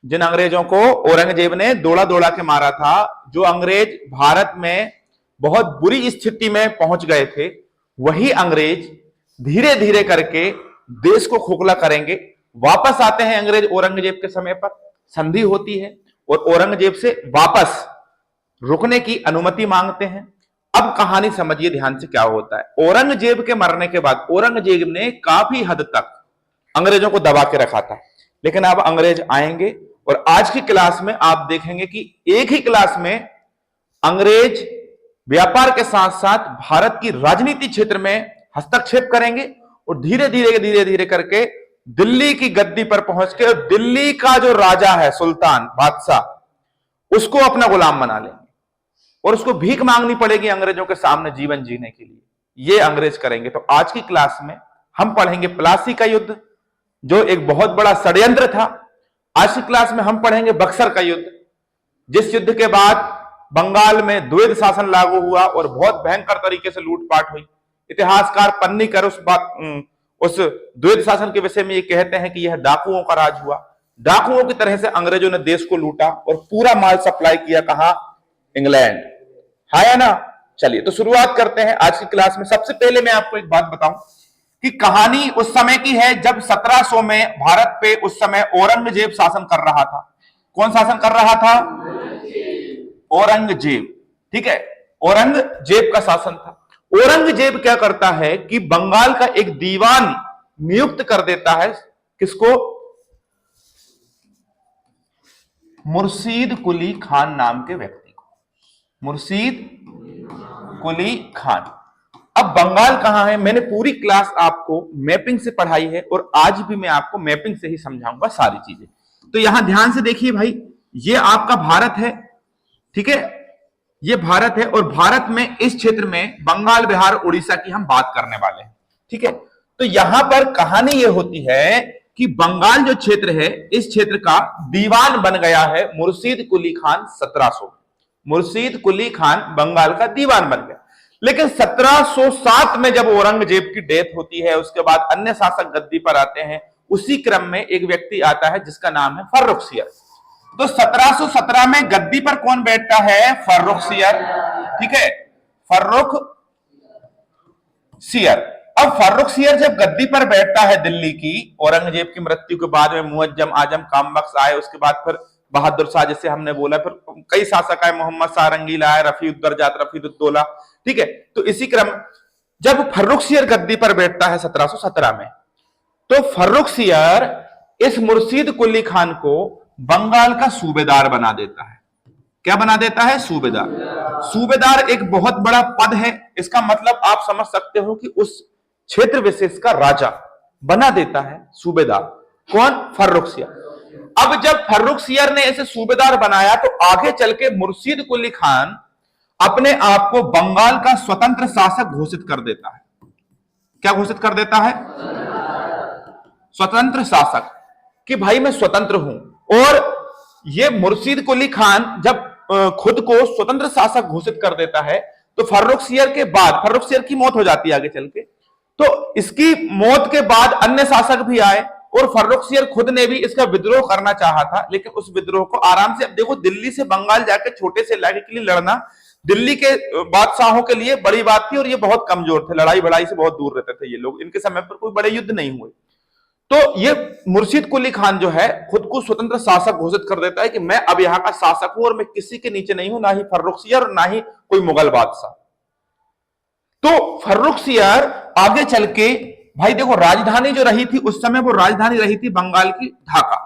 जिन अंग्रेजों को औरंगजेब ने दौड़ा दौड़ा के मारा था, जो अंग्रेज भारत में बहुत बुरी स्थिति में पहुंच गए थे, वही अंग्रेज धीरे धीरे करके देश को खोखला करेंगे। वापस आते हैं अंग्रेज औरंगजेब के समय पर, संधि होती है और औरंगजेब से वापस रुकने की अनुमति मांगते हैं। अब कहानी समझिए ध्यान से क्या होता है। औरंगजेब के मरने के बाद औरंगजेब ने काफी हद तक अंग्रेजों को दबा के रखा था, लेकिन अब अंग्रेज आएंगे और आज की क्लास में आप देखेंगे कि एक ही क्लास में अंग्रेज व्यापार के साथ साथ भारत की राजनीति क्षेत्र में हस्तक्षेप करेंगे और धीरे धीरे करके दिल्ली की गद्दी पर पहुंच के दिल्ली का जो राजा है, सुल्तान बादशाह, उसको अपना गुलाम बना लेंगे और उसको भीख मांगनी पड़ेगी अंग्रेजों के सामने जीवन जीने के लिए। ये अंग्रेज करेंगे। तो आज की क्लास में हम पढ़ेंगे प्लासी का युद्ध, जो एक बहुत बड़ा षड्यंत्र था। आज की क्लास में हम पढ़ेंगे बक्सर का युद्ध, जिस युद्ध के बाद बंगाल में द्वैध शासन लागू हुआ और बहुत भयंकर तरीके से लूटपाट हुई। इतिहासकार पन्नीकर उस द्वैध शासन के विषय में ये कहते हैं कि यह डाकुओं का राज हुआ। डाकुओं की तरह से अंग्रेजों ने देश को लूटा और पूरा माल सप्लाई किया कहां? इंग्लैंड। है या ना? चलिए तो शुरुआत करते हैं आज की क्लास में। सबसे पहले मैं आपको एक बात बताऊं कि कहानी उस समय की है जब 1700 में भारत पे उस समय औरंगजेब शासन कर रहा था। कौन शासन कर रहा था? औरंगजेब। ठीक है, औरंगजेब का शासन था। औरंगजेब क्या करता है कि बंगाल का एक दीवान नियुक्त कर देता है। किसको? मुर्शीद कुली खान नाम के व्यक्ति को। मुर्शीद कुली खान। अब बंगाल कहां है? मैंने पूरी क्लास आपको मैपिंग से पढ़ाई है और आज भी मैं आपको मैपिंग से ही समझाऊंगा सारी चीजें। तो यहां ध्यान से देखिए भाई, ये आपका भारत है, ठीक है, ये भारत है और भारत में इस क्षेत्र में बंगाल, बिहार, उड़ीसा की हम बात करने वाले हैं। ठीक है, तो यहां पर कहानी ये होती है कि बंगाल जो क्षेत्र है, इस क्षेत्र का दीवान बन गया है मुर्शीद कुली खान 1700। मुर्शीद कुली खान बंगाल का दीवान बन गया। लेकिन 1707 में जब औरंगजेब की डेथ होती है, उसके बाद अन्य शासक गद्दी पर आते हैं, उसी क्रम में एक व्यक्ति आता है जिसका नाम है फर्रुखसियर। तो 1717 में गद्दी पर कौन बैठता है? फर्रुखसियर। ठीक है, फर्रुखसियर। अब फर्रुखसियर जब गद्दी पर बैठता है दिल्ली की, औरंगजेब की मृत्यु के बाद में मुअज्जम आजम कामबख्श आए, उसके बाद फिर बहादुर शाह, जैसे हमने बोला, फिर कई शासक आए, मोहम्मद शाह रंगीला आए, रफीउद्दर्जात, रफीउद्दौला। ठीक है, तो इसी क्रम जब फर्रुखसियर गद्दी पर बैठता है 1717 में, तो फर्रुखसियर इस मुर्शीद कुली खान को बंगाल का सूबेदार बना देता है। क्या बना देता है? सूबेदार। सूबेदार एक बहुत बड़ा पद है। इसका मतलब आप समझ सकते हो कि उस क्षेत्र विशेष का राजा बना देता है सूबेदार। कौन? फर्रुखसियर। अब जब फर्रुखसियर ने ऐसे सूबेदार बनाया तो आगे चल के मुर्शीद कुली खान अपने आप को बंगाल का स्वतंत्र शासक घोषित कर देता है। क्या घोषित कर देता है? स्वतंत्र शासक, कि भाई मैं स्वतंत्र हूं। और ये मुर्शीद कुली खान जब खुद को स्वतंत्र शासक घोषित कर देता है, तो फर्रुखसियर के बाद, फर्रुखसियर की मौत हो जाती है आगे चल के, तो इसकी मौत के बाद अन्य शासक भी आए और फर्रुखसियर खुद ने भी इसका विद्रोह करना चाहा था, लेकिन उस विद्रोह को आराम से, अब देखो दिल्ली से बंगाल जाके छोटे से इलाके के लिए लड़ना दिल्ली के बादशाहों के लिए बड़ी बात थी और ये बहुत कमजोर थे, लड़ाई बड़ाई से बहुत दूर रहते थे ये लोग। इनके समय पर कोई बड़े युद्ध नहीं हुए। तो ये मुर्शीद कुली खान जो है खुद को स्वतंत्र शासक घोषित कर देता है कि मैं अब यहां का शासक हूं और मैं किसी के नीचे नहीं हूं, ना ही फर्रुखसियर और ना ही कोई मुगल बादशाह। तो फर्रुखसियर आगे चल के, भाई देखो राजधानी जो रही थी उस समय, वो राजधानी रही थी बंगाल की ढाका।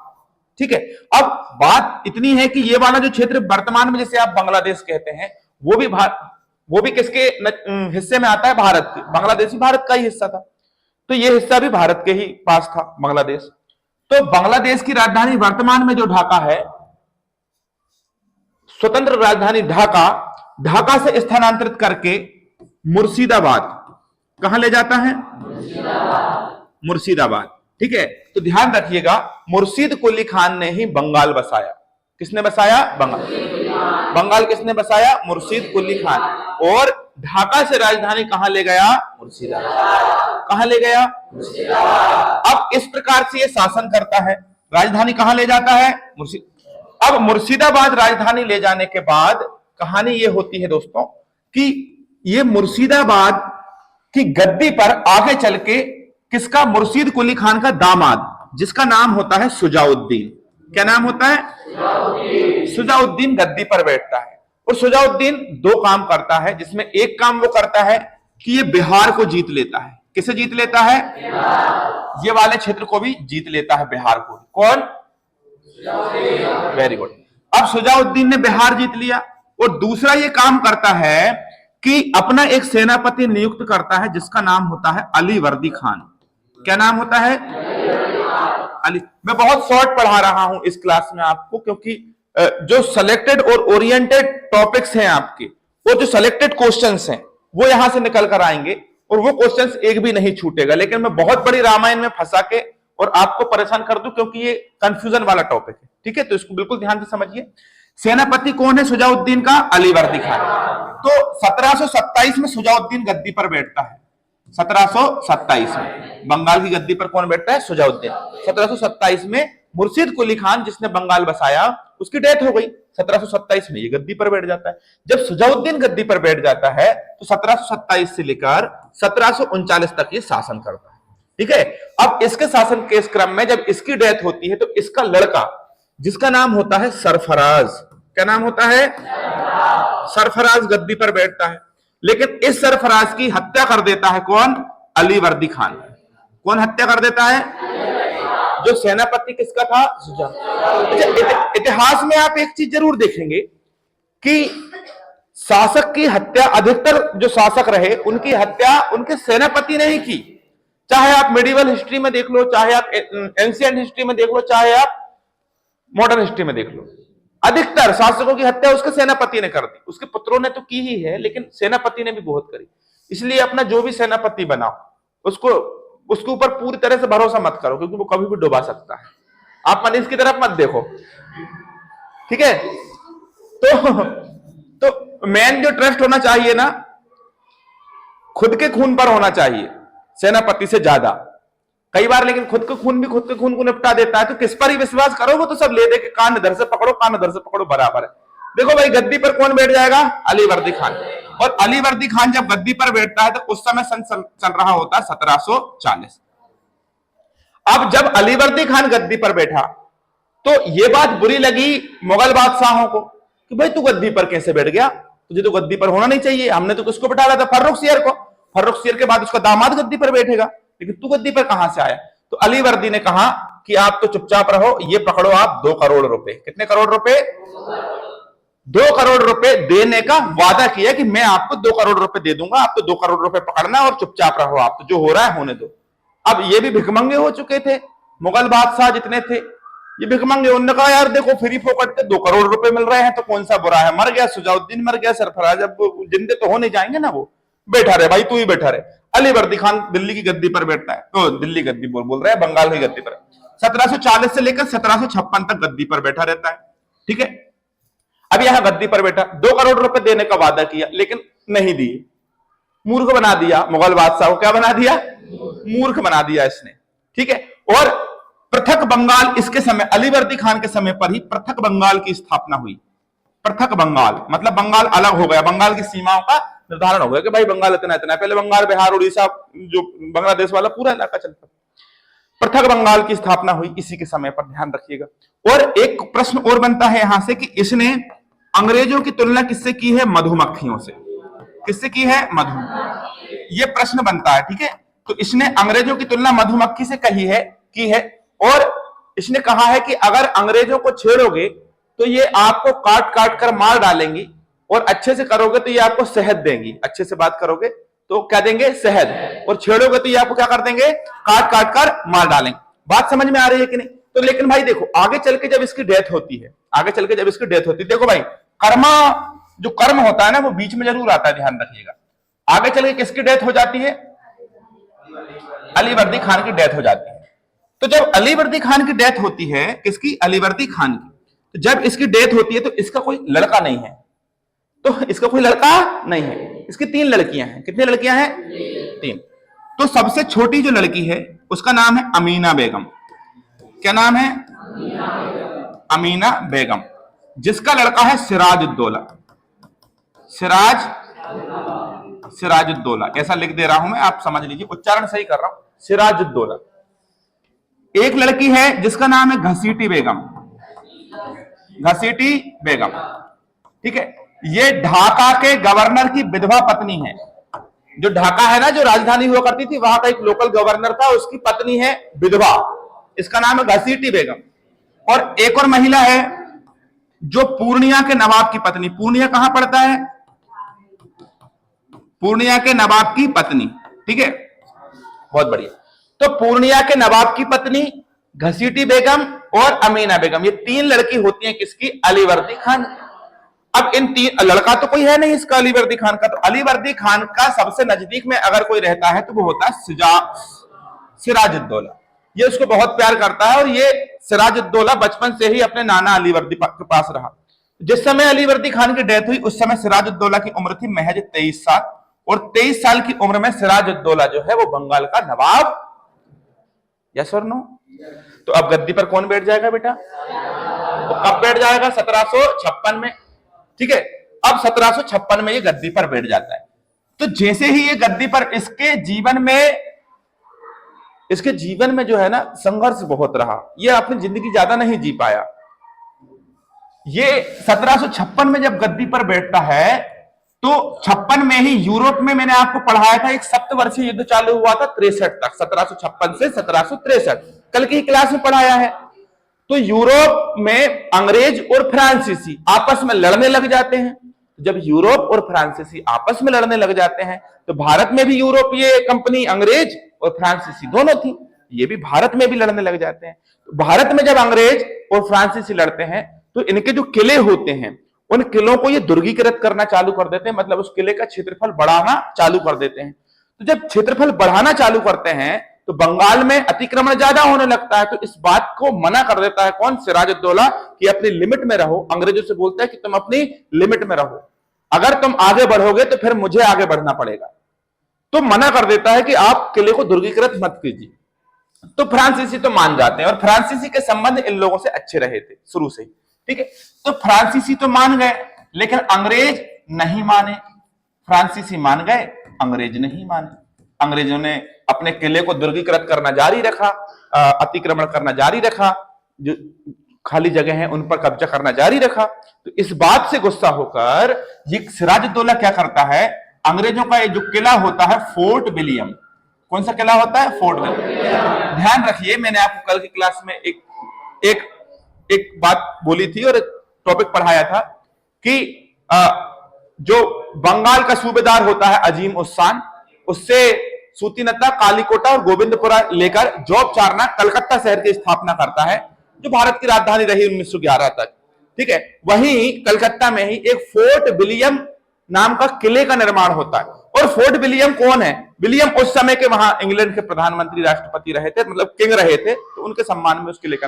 ठीक है, अब बात इतनी है कि ये वाला जो क्षेत्र वर्तमान में जैसे आप बांग्लादेश कहते हैं, वो भी किसके हिस्से में आता है? भारत के। बांग्लादेश भी भारत का ही हिस्सा था, तो ये हिस्सा भी भारत के ही पास था, बांग्लादेश। तो बांग्लादेश की राजधानी वर्तमान में जो ढाका है, स्वतंत्र राजधानी ढाका, ढाका से स्थानांतरित करके मुर्शिदाबाद, कहां ले जाता है? मुर्शिदाबाद। ठीक है, तो ध्यान रखिएगा, मुर्शीद कुली खान ने ही बंगाल बसाया। किसने बसाया? बंगाल। बंगाल किसने बसाया? मुर्शीद कुली खान। और ढाका से राजधानी कहां ले गया? मुर्शिदाबाद। कहां ले गया? मुर्शिदाबाद। अब इस प्रकार से ये शासन करता है राजधानी कहां ले जाता है? अब मुर्शिदाबाद राजधानी ले जाने के बाद कहानी ये होती है दोस्तों कि ये मुर्शिदाबाद की गद्दी पर आगे चल के किसका? मुर्शीद कुली खान का दामाद, जिसका नाम होता है सुजाउद्दीन। क्या नाम होता है? सुजाउद्दीन गद्दी पर बैठता है। और सुजाउद्दीन दो काम करता है, जिसमें एक काम वो करता है कि ये बिहार को जीत लेता है। किसे जीत लेता है? ये वाले क्षेत्र को भी जीत लेता है, बिहार को। कौन? Very good. अब सुजाउद्दीन ने बिहार जीत लिया और दूसरा ये काम करता है कि अपना एक सेनापति नियुक्त करता है, जिसका नाम होता है अली वर्दी खान। क्या नाम होता है? अली। मैं बहुत शॉर्ट पढ़ा रहा हूं इस क्लास में आपको, क्योंकि जो सिलेक्टेड और ओरिएंटेड टॉपिक्स हैं आपके, वो जो सिलेक्टेड क्वेश्चंस हैं वो यहां से निकल कर आएंगे और वो क्वेश्चंस एक भी नहीं छूटेगा। लेकिन मैं बहुत बड़ी रामायण में फंसा के और आपको परेशान कर दूं, क्योंकि ये कंफ्यूजन वाला टॉपिक है। ठीक है, तो इसको बिल्कुल ध्यान से समझिए। सेनापति कौन है सुजाउद्दीन का? अली वर्दी खान। तो 1727 में सुजाउद्दीन गद्दी पर बैठता है। 1727 में बंगाल की गद्दी पर कौन बैठता है? सुजाउद्दीन। 1727 में मुर्शीद कुली खान, जिसने बंगाल बसाया, उसकी डेथ हो गई। 1727 में ये गद्दी पर बैठ जाता है। जब सुजाउद्दीन गद्दी पर बैठ जाता है तो 1727 से लेकर 1739 तक ये शासन करता है। ठीक है, अब इसके शासन के इस क्रम में जब इसकी डेथ होती है तो इसका लड़का, जिसका नाम होता है सरफराज, क्या नाम होता है? सरफराज गद्दी पर बैठता है। लेकिन इस सरफराज की हत्या कर देता है कौन? अली वर्दी खान। कौन हत्या कर देता है? जो सेनापति किसका था? अच्छा, इतिहास में आप एक चीज जरूर देखेंगे कि शासक की हत्या, अधिकतर जो शासक रहे उनकी हत्या उनके सेनापति ने ही की। चाहे आप मेडिवल हिस्ट्री में देख लो, चाहे आप एंशिएंट हिस्ट्री में देख लो, चाहे आप मॉडर्न हिस्ट्री में देख लो, अधिकतर शासकों की हत्या उसके सेनापति ने कर दी। उसके पुत्रों ने तो की ही है, लेकिन सेनापति ने भी बहुत करी। इसलिए अपना जो भी सेनापति बना उसके ऊपर पूरी तरह से भरोसा मत करो, क्योंकि वो कभी भी डुबा सकता है। आप मनीष की तरफ मत देखो, ठीक है? तो मेन जो ट्रस्ट होना चाहिए ना, खुद के खून पर होना चाहिए, सेनापति से ज्यादा। कई बार लेकिन खुद के खून को निपटा देता है, तो किस पर ही विश्वास करो? वो तो सब ले दे के कान इधर से पकड़ो, कान उधर से पकड़ो, बराबर है। देखो भाई, गद्दी पर कौन बैठ जाएगा? अली वर्दी खान। और अली वर्दी खान जब गद्दी पर बैठता है तो उस समय सन चल रहा होता है 1740। अब जब अली वर्दी खान गद्दी पर बैठा तो ये बात बुरी लगी मुगल बादशाहों को कि भाई तू गद्दी पर कैसे बैठ गया? तुझे तो गद्दी पर होना नहीं चाहिए। हमने तो किसको बैठा था? फर्रुखसियर को। फर्रुखसियर के बाद उसका दामाद गद्दी पर बैठेगा, लेकिन तू गद्दी पर कहां से आया? तो अली वर्दी ने कहा कि आप तो चुपचाप रहो, ये पकड़ो आप 2 करोड़ रुपए। कितने करोड़ रुपए? 2 करोड़ रुपए देने का वादा किया कि मैं आपको 2 करोड़ रुपए दे दूंगा, आप तो 2 करोड़ रुपए पकड़ना और चुपचाप रहो, आप तो जो हो रहा है होने दो। अब ये भी भिखमंगे हो चुके थे, मुगल बादशाह जितने थे ये भिखमंगे। उन्होंने कहा यार देखो, फ्री फोकट के 2 करोड़ रुपए मिल रहे हैं तो कौन सा बुरा है। मर गया सुजाउद्दीन, मर गया सरफराज, अब जिंदे तो हो नहीं जाएंगे ना। वो बैठा रहे भाई, तू ही बैठा रहे। अली वर्दी खान दिल्ली की गद्दी पर बैठता है, तो दिल्ली गद्दी बोल रहे हैं, बंगाल की गद्दी पर 1740 से लेकर 1756 तक गद्दी पर बैठा रहता है। ठीक है, अब यहां गद्दी पर बैठा, 2 करोड़ रुपए देने का वादा किया, लेकिन नहीं दिए। मूर्ख बना दिया मुगल बादशाह को। क्या बना दिया? मूर्ख बना दिया इसने। ठीक है, और पृथक बंगाल, इसके समय अली वर्दी खान के समय पर ही पृथक बंगाल की स्थापना हुई। पृथक बंगाल मतलब बंगाल अलग हो गया, बंगाल की सीमाओं का निर्धारण हो गया कि भाई बंगाल इतना इतना है। पहले बंगाल, बिहार, उड़ीसा, जो बांग्लादेश वाला पूरा इलाका चलता। पृथक बंगाल की स्थापना हुई इसी के समय पर, ध्यान रखिएगा। और एक प्रश्न और बनता है यहां से कि इसने अंग्रेजों की तुलना किससे की है? मधुमक्खियों से। किससे की है? मधुमक्खी। ये प्रश्न बनता है। ठीक है, तो इसने अंग्रेजों की तुलना मधुमक्खी से की है और इसने कहा है कि अगर अंग्रेजों को छेड़ोगे तो ये आपको काट काट कर मार डालेंगी, और अच्छे से करोगे तो ये आपको शहद देंगी। अच्छे से बात करोगे तो क्या देंगे? शहद। और छेड़ोगे तो ये आपको क्या कर देंगे? काट काट कर मार डालेंगे। बात समझ में आ रही है कि नहीं? तो लेकिन भाई देखो, आगे चल के जब इसकी डेथ होती है, देखो भाई, जो कर्म होता है ना, वो बीच में जरूर आता है, ध्यान रखिएगा। आगे चल के किसकी डेथ हो जाती है? अली वर्दी खान की डेथ हो जाती है। तो जब अली वर्दी खान की डेथ होती है, किसकी? अली वर्दी खान की। तो जब इसकी डेथ होती है तो इसका कोई लड़का नहीं है, इसकी 3 लड़कियां हैं। कितनी लड़कियां हैं? 3। तो सबसे छोटी जो लड़की है उसका नाम है अमीना बेगम। क्या नाम है? अमीना बेगम, जिसका लड़का है सिराजुद्दौला। सिराज सिराजुद्दौला ऐसा लिख दे रहा हूं मैं, आप समझ लीजिए, उच्चारण सही कर रहा हूं, सिराजुद्दौला। एक लड़की है जिसका नाम है घसीटी बेगम, घसीटी बेगम, ठीक है। ये ढाका के गवर्नर की विधवा पत्नी है। जो ढाका है ना, जो राजधानी हुआ करती थी, वहां का एक लोकल गवर्नर था, उसकी पत्नी है विधवा, इसका नाम है घसीटी बेगम। और एक और महिला है जो पूर्णिया के नवाब की पत्नी, पूर्णिया कहां पड़ता है, पूर्णिया के नवाब की पत्नी, ठीक है, बहुत बढ़िया। तो पूर्णिया के नवाब की पत्नी घसीटी बेगम और अमीना बेगम, ये तीन लड़की होती हैं किसकी, अलीवर्दी खान। अब इन तीन, लड़का तो कोई है नहीं इसका अलीवर्दी खान का, तो अलीवर्दी खान का सबसे नजदीक में अगर कोई रहता है तो वो होता है सिराजुद्दौला। ये उसको बहुत प्यार करता है और ये सिराजुद्दौला बचपन से ही अपने नाना अलीवर्दी के पास रहा। जिस समय अलीवर्दी खान की डेथ हुई उस समय सिराजुद्दौला की उम्र थी महज 23 साल, और 23 साल की उम्र में सिराजुद्दौला जो है वो बंगाल का नवाब। यस और नो? तो अब गद्दी पर कौन बैठ जाएगा बेटा? तो कब बैठ जाएगा? 1756 में, ठीक है। अब 1756 में ये गद्दी पर बैठ जाता है। तो जैसे ही ये गद्दी पर, इसके जीवन में जो है ना संघर्ष बहुत रहा, ये अपनी जिंदगी ज्यादा नहीं जी पाया। ये 1756 में जब गद्दी पर बैठता है तो 56 में ही यूरोप में, मैंने आपको पढ़ाया था, एक सप्तवर्षीय युद्ध चालू हुआ था 63 तक, 1756 से 1763, कल की क्लास में पढ़ाया है। तो यूरोप में अंग्रेज और फ्रांसीसी आपस में लड़ने लग जाते हैं। जब यूरोप और फ्रांसीसी आपस में लड़ने लग जाते हैं तो भारत में भी यूरोपीय कंपनी अंग्रेज और फ्रांसीसी दोनों थी, ये भी भारत में भी लड़ने लग जाते हैं। तो भारत में जब अंग्रेज और फ्रांसीसी लड़ते हैं तो इनके जो किले होते हैं उन किलों को ये दुर्गीकृत करना चालू कर देते हैं, मतलब उस किले का क्षेत्रफल बढ़ाना चालू कर देते हैं। तो जब क्षेत्रफल बढ़ाना चालू करते हैं तो बंगाल में अतिक्रमण ज्यादा होने लगता है। तो इस बात को मना कर देता है कौन? सिराजुद्दौला, कि अपनी लिमिट में रहो। अंग्रेजों से बोलता है कि तुम अपनी लिमिट में रहो, अगर तुम आगे बढ़ोगे तो फिर मुझे आगे बढ़ना पड़ेगा। तो मना कर देता है कि आप किले को दुर्गीकृत मत कीजिए। तो फ्रांसीसी तो मान जाते हैं, और फ्रांसीसी के संबंध इन लोगों से अच्छे रहे थे शुरू से ही, ठीक है। तो फ्रांसीसी तो मान गए, लेकिन अंग्रेज नहीं माने। फ्रांसीसी मान गए, अंग्रेज नहीं माने। अंग्रेजों ने अपने किले को दुर्गीकृत करना जारी रखा, अतिक्रमण करना जारी रखा, जो खाली जगह है उन पर कब्जा करना जारी रखा। तो इस बात से गुस्सा होकर ये सिराजुद्दौला क्या करता है, अंग्रेजों का ये जो किला होता है फोर्ट विलियम, कौन सा किला होता है? Fort William. ध्यान रखिए, मैंने आपको कल की क्लास में एक बात बोली थी और एक टॉपिक पढ़ाया था कि जो बंगाल का सूबेदार होता है अजीम उस्सान, उससे सूतीनत्ता, कालीकोटा और गोविंदपुरा लेकर जॉब चारना कलकत्ता शहर की स्थापना करता है, जो भारत की राजधानी रही 1911 तक, ठीक है। वहीं कलकत्ता में ही एक फोर्ट विलियम नाम का किले का निर्माण होता है। और फोर्ट विलियम कौन है? विलियम उस समय के वहां इंग्लैंड के प्रधानमंत्री, राष्ट्रपति रहे थे, मतलब किंग रहे थे, तो उनके सम्मान में उस किले का।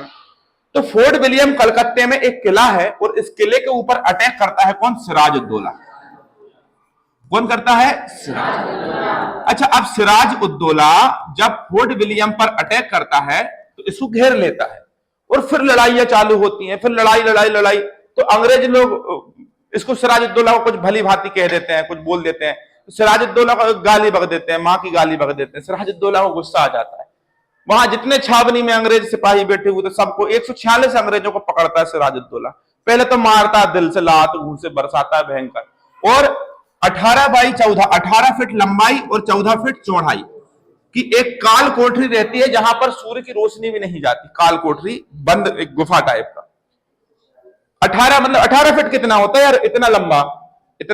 तो फोर्ट विलियम कलकत्ते में एक किला है और इस किले के ऊपर अटैक करता है कौन? सिराजुद्दौला। कौन करता है? सिराजुद्दौला। अच्छा, अब सिराजुद्दौला जब फोर्ट विलियम पर अटैक करता है तो इसको घेर लेता है और फिर लड़ाइयां चालू होती हैं, फिर लड़ाई लड़ाई लड़ाई। तो अंग्रेज लोग इसको सिराजुद्दौला को कुछ भली भांति कह देते हैं, कुछ बोल देते हैं, सिराजुद्दौला को गाली बक देते हैं, मां की गाली बक देते हैं। सिराजुद्दौला को गुस्सा आ जाता है। वहां जितने छावनी में अंग्रेज सिपाही बैठे हुए थे सबको, 146 अंग्रेजों को पकड़ता है सिराजुद्दौला। पहले तो मारता दिल से, लात घूंसे बरसाता है भयंकर। और 18 बाई 14, 18 फीट लंबाई और 14 फीट चौड़ाई की एक काल कोठरी रहती है जहां पर सूर्य की रोशनी भी नहीं जाती। काल कोठरी, बंद एक गुफा टाइप का। 18 मतलब 18 फीट कितना होता है यार? इतना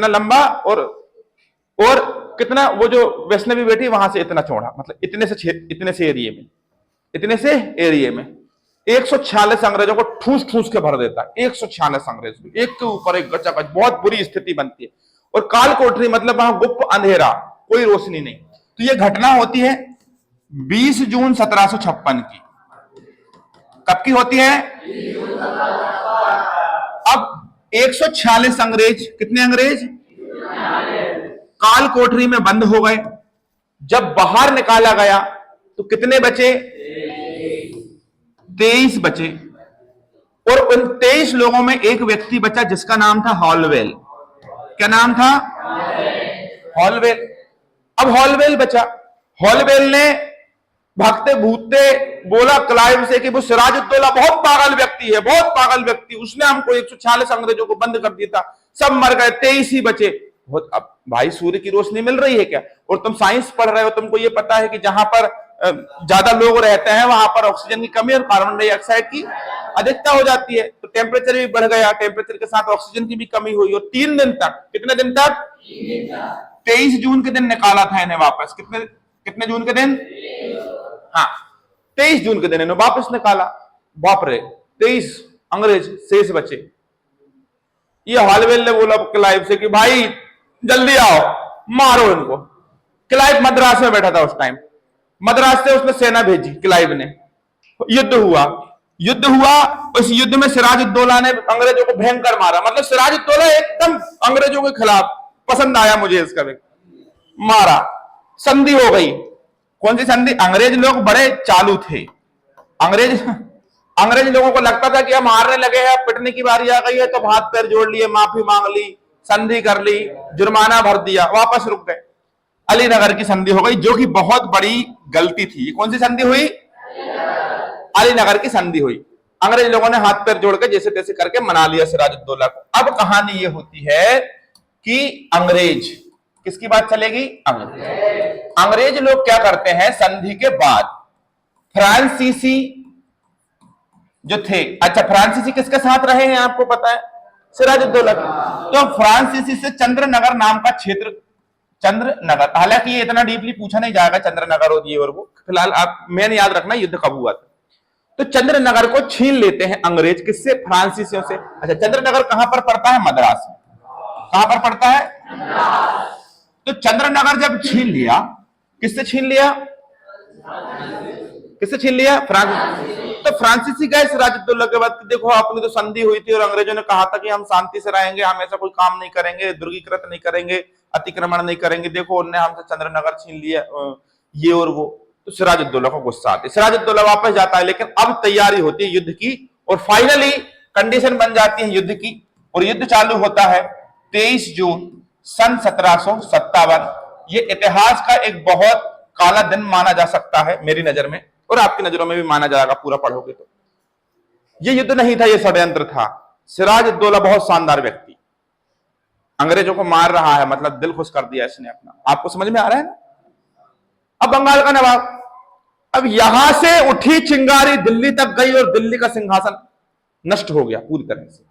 लंबा और कितना, वो जो वैष्णवी बैठी वहां से इतना चौड़ा, मतलब इतने से एरिए में 146 अंग्रेजों को ठूस ठूस के भर देता है। 146 अंग्रेज एक के ऊपर एक गचागच, बहुत बुरी स्थिति बनती है। और काल कोठरी मतलब वहां गुप्त अंधेरा, कोई रोशनी नहीं। तो यह घटना होती है 20 जून 1756 की। कब की होती है? अब 146 अंग्रेज, कितने अंग्रेज? काल कोठरी में बंद हो गए। जब बाहर निकाला गया तो कितने बचे? 23 बचे। और उन 23 लोगों में एक व्यक्ति बचा जिसका नाम था हॉलवेल। क्या नाम था? हॉलवेल। अब हॉलवेल बचा। हॉलवेल ने भागते भूतते बोला क्लाइव से कि वो सिराजुद्दौला बहुत पागल व्यक्ति है, बहुत पागल व्यक्ति, उसने हमको 146 अंग्रेजों को बंद कर दिया था, सब मर गए, 23 ही बचे। अब भाई सूर्य की रोशनी मिल रही है क्या? और तुम साइंस पढ़ रहे हो, तुमको ये पता है कि जहां पर ज्यादा लोग रहते हैं वहां पर ऑक्सीजन की कमी और कार्बन डाइऑक्साइड की अधिकता हो जाती है, तो टेम्परेचर भी बढ़ गया, टेम्परेचर के साथ ऑक्सीजन की भी कमी हुई। और 3 दिन तक, कितने दिन तक? 23 जून के दिन निकाला था इन्हें वापस। कितने जून के दिन? हाँ, 23 जून के दिन इन्हें वापस निकाला। बाप रे, 23 अंग्रेज शेष बचे। ये हॉलवेल ने बोला क्लाइव से कि भाई जल्दी आओ, मारो इनको। क्लाइव मद्रास में बैठा था उस टाइम, मद्रास से उसने सेना भेजी क्लाइव ने। युद्ध हुआ। उस युद्ध में सिराजुद्दौला ने अंग्रेजों को भयंकर मारा। मतलब सिराजुद्दौला एकदम अंग्रेजों के खिलाफ, पसंद आया मुझे इसका व्यक्ति, मारा। संधि हो गई। कौन सी संधि? अंग्रेज लोग बड़े चालू थे। अंग्रेज लोगों को लगता था कि हम हारने लगे हैं, पिटने की बारी आ गई है, तो हाथ पैर जोड़ लिए, माफी मांग ली, संधि कर ली, जुर्माना भर दिया, वापस रुक गए। अलीनगर की संधि हो गई, जो कि बहुत बड़ी गलती थी। कौन सी संधि हुई? अलीनगर की संधि हुई। अंग्रेज लोगों ने हाथ पैर जोड़ के जैसे तैसे करके मना लिया सिराजुद्दौला को। अब कहानी ये होती है कि अंग्रेज, किसकी बात चलेगी? अंग्रेज लोग क्या करते हैं संधि के बाद? फ्रांसीसी जो थे, अच्छा फ्रांसीसी किसके साथ रहे हैं आपको पता है? सिराजुद्दौला के। तो फ्रांसीसी से चंद्रनगर नाम का क्षेत्र, चंद्रनगर, हालांकि ये इतना डीपली पूछा नहीं जाएगा चंद्रनगर और ये और वो, फिलहाल आप मेन याद रखना युद्ध कब हुआ था। तो चंद्रनगर को छीन लेते हैं अंग्रेज, किससे? फ्रांसीसियों से। अच्छा, चंद्रनगर कहां पर पड़ता है? मद्रास में। कहां पर पड़ता है? तो चंद्रनगर जब छीन लिया, किससे छीन लिया? किससे छीन लिया? तो फ्रांसीसी गए सिराजुद्दौला के बाद, देखो आपने तो संधि हुई थी और अंग्रेजों ने कहा था कि हम शांति से रहेंगे, हम ऐसा कोई काम नहीं करेंगे, दुर्गीकृत नहीं करेंगे, अतिक्रमण नहीं करेंगे, देखो उन्होंने हमसे चंद्रनगर छीन लिया, ये और वो। तो सिराजुद्दौला को गुस्सा आता है, सिराजुद्दौला वापस जाता है, लेकिन अब तैयारी होती है युद्ध की, और फाइनली कंडीशन बन जाती है युद्ध की, और युद्ध चालू होता है 23 जून सन 1757। ये इतिहास का एक बहुत काला दिन माना जा सकता है मेरी नजर में, और आपकी नजरों में भी माना जाएगा पूरा पढ़ोगे तो। ये युद्ध नहीं था, ये षड्यंत्र था। सिराजुद्दौला बहुत शानदार व्यक्ति, अंग्रेजों को मार रहा है, मतलब दिल खुश कर दिया इसने अपना। आपको समझ में आ रहा है ना? अब बंगाल का नवाब, अब यहां से उठी चिंगारी दिल्ली तक गई और दिल्ली का सिंहासन नष्ट हो गया पूरी तरह से।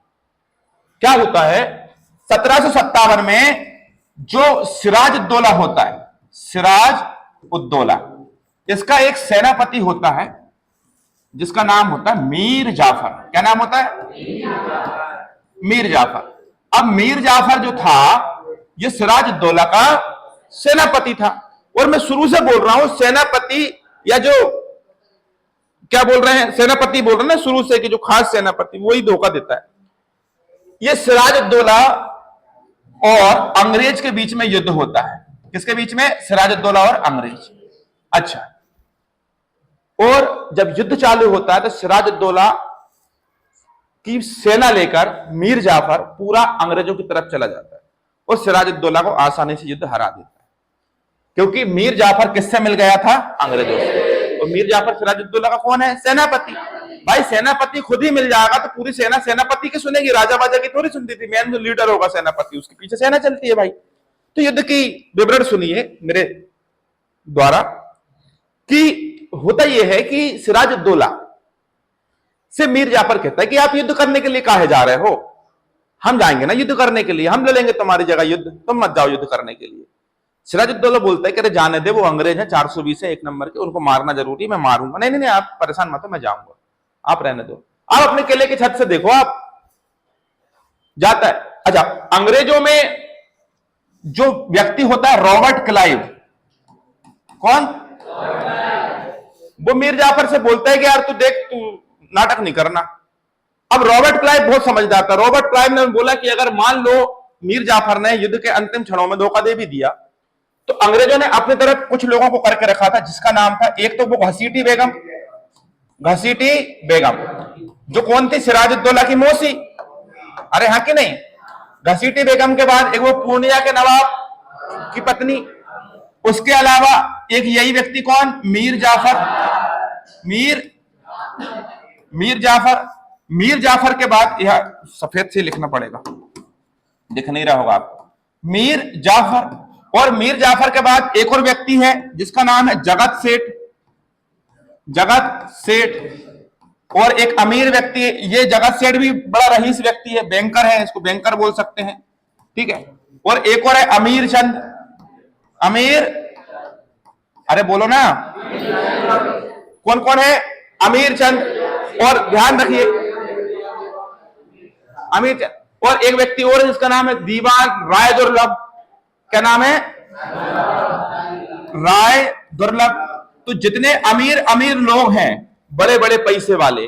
क्या होता है 1757 में, जो सिराजुद्दौला होता है, सिराजुद्दौला, इसका एक सेनापति होता है जिसका नाम होता है मीर जाफर। क्या नाम होता है? मीर जाफर। अब मीर जाफर जो था, ये सिराजुद्दौला का सेनापति था। और मैं शुरू से बोल रहा हूं सेनापति, या जो क्या बोल रहे हैं, सेनापति बोल रहे हैं ना शुरू से, कि जो खास सेनापति वही धोखा देता है। ये सिराजुद्दौला और अंग्रेज के बीच में युद्ध होता है। किसके बीच में? सिराजुद्दौला और अंग्रेज। अच्छा, और जब युद्ध चालू होता है तो सिराजुद्दौला की सेना लेकर मीर जाफर पूरा अंग्रेजों की तरफ चला जाता है और सिराजुद्दौला को आसानी से युद्ध हरा देता है, क्योंकि मीर जाफर किससे मिल गया था? अंग्रेजों से। और मीर जाफर सिराजुद्दौला का कौन है? सेनापति। भाई सेनापति खुद ही मिल जाएगा तो पूरी सेना सेनापति की सुनेगी, राजा बाजा की थोड़ी सुनती थी। मेन जो लीडर होगा सेनापति, उसके पीछे सेना चलती है भाई। तो युद्ध की विवरण सुनिए मेरे द्वारा, कि होता यह है कि सिराजुद्दौला से मीर जाफर कहता है कि आप युद्ध करने के लिए काहे जा रहे हो? हम जाएंगे ना युद्ध करने के लिए, हम लड़ेंगे तुम्हारी जगह युद्ध, तुम मत जाओ युद्ध करने के लिए। सिराजुद्दौला बोलता है कि अरे जाने दे, वो अंग्रेज है 420 है, 1 नंबर के, उनको मारना जरूरी, मैं मारूंगा। नहीं नहीं नहीं, आप परेशान मत हो, मैं जाऊंगा, आप रहने दो, आप अपने किले की छत से देखो। आप जाता है। अच्छा, अंग्रेजों में जो व्यक्ति होता है रॉबर्ट क्लाइव, कौन? वो मीर जाफर से बोलता है कि यार तू देख, तू नाटक नहीं करना। अब रॉबर्ट क्लाइव बहुत समझदार था। रॉबर्ट क्लाइव ने बोला कि अगर मान लो मीर जाफर ने युद्ध के अंतिम क्षणों में धोखा दे भी दिया, तो अंग्रेजों ने अपनी तरफ कुछ लोगों को करके रखा था, जिसका नाम था, एक तो वो घसीटी बेगम, घसीटी बेगम, जो कौन थी? सिराजुद्दौला की मौसी। अरे हाँ कि नहीं? घसीटी बेगम के बाद एक वो पूर्णिया के नवाब की पत्नी, उसके अलावा एक यही व्यक्ति कौन? मीर जाफर। मीर जाफर के बाद, यह सफेद से लिखना पड़ेगा, दिख नहीं रहा होगा आपको, मीर जाफर। और मीर जाफर के बाद एक और व्यक्ति है जिसका नाम है जगत सेठ। और एक अमीर व्यक्ति है, ये जगत सेठ भी बड़ा रईस व्यक्ति है, बैंकर है, इसको बैंकर बोल सकते हैं, ठीक है। और एक और है अमीर चंद। अरे बोलो ना, कौन कौन है? अमीर चंद। और ध्यान रखिए, अमीर चंद। और एक व्यक्ति और है जिसका नाम है दीवान राय दुर्लभ। क्या नाम है? राय दुर्लभ। तो जितने अमीर लोग हैं, बड़े बड़े पैसे वाले,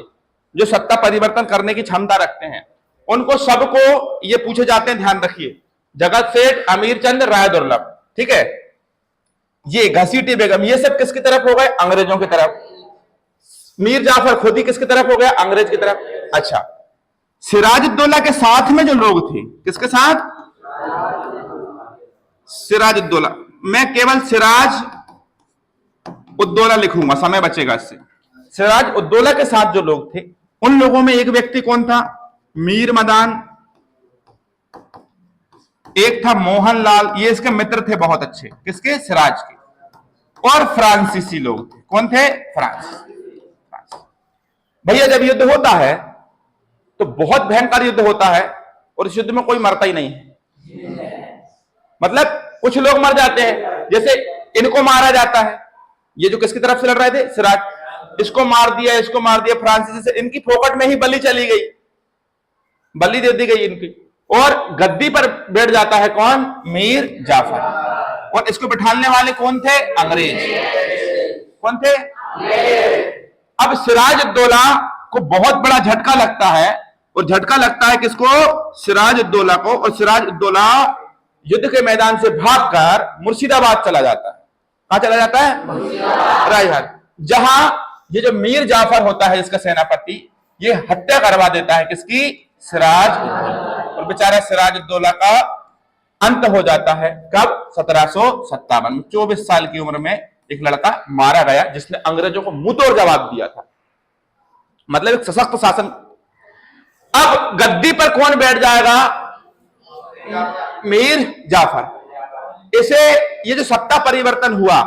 जो सत्ता परिवर्तन करने की क्षमता रखते हैं, उनको सबको ये पूछे जाते हैं, ध्यान रखिए, जगत सेठ, अमीर चंद, राय दुर्लभ, ठीक है। ये घसीटी बेगम, ये सब किसकी तरफ हो गए? अंग्रेजों की तरफ। मीर जाफर खुद ही किसकी तरफ हो गया? अंग्रेज की तरफ। अच्छा, सिराजुद्दौला के साथ में जो लोग थे, किसके साथ? सिराजुद्दौला। मैं केवल सिराज उद्दौला लिखूंगा, समय बचेगा इससे। सिराज उद्दौला के साथ जो लोग थे, उन लोगों में एक व्यक्ति कौन था? मीर मदान। एक था मोहनलाल, ये इसके मित्र थे बहुत अच्छे, किसके? सिराज के। और फ्रांसीसी लोग थे। कौन थे? फ्रांसीसी। भैया जब युद्ध होता है तो बहुत भयंकर युद्ध होता है, और इस युद्ध में कोई मरता ही नहीं है। मतलब कुछ लोग मर जाते हैं, जैसे इनको मारा जाता है, ये जो किसकी तरफ से लड़ रहे थे? सिराज। इसको मार दिया फ्रांसीसी से, इनकी फोकट में ही बलि चली गई, बलि दे दी गई इनकी। और गद्दी पर बैठ जाता है कौन? मीर जाफर। और इसको बिठाने वाले कौन थे? अंग्रेज। कौन थे? अब सिराजुद्दौला को बहुत बड़ा झटका लगता है, और झटका लगता है किसको? सिराजुद्दौला को। और सिराजुद्दौला युद्ध के मैदान से भागकर मुर्शिदाबाद चला जाता है। कहां चला जाता है? रायहाट। जहां ये जो मीर जाफर होता है, इसका सेनापति, ये हत्या करवा देता है किसकी? सिराजुद्दौला। और बेचारा सिराजुद्दौला का अंत हो जाता है कब? 1757 में। 24 साल की उम्र में एक लड़का मारा गया, जिसने अंग्रेजों को मुंह तोड़ जवाब दिया था, मतलब एक सशक्त शासन। अब गद्दी पर कौन बैठ जाएगा? मीर जाफर। इसे, ये जो सत्ता परिवर्तन हुआ,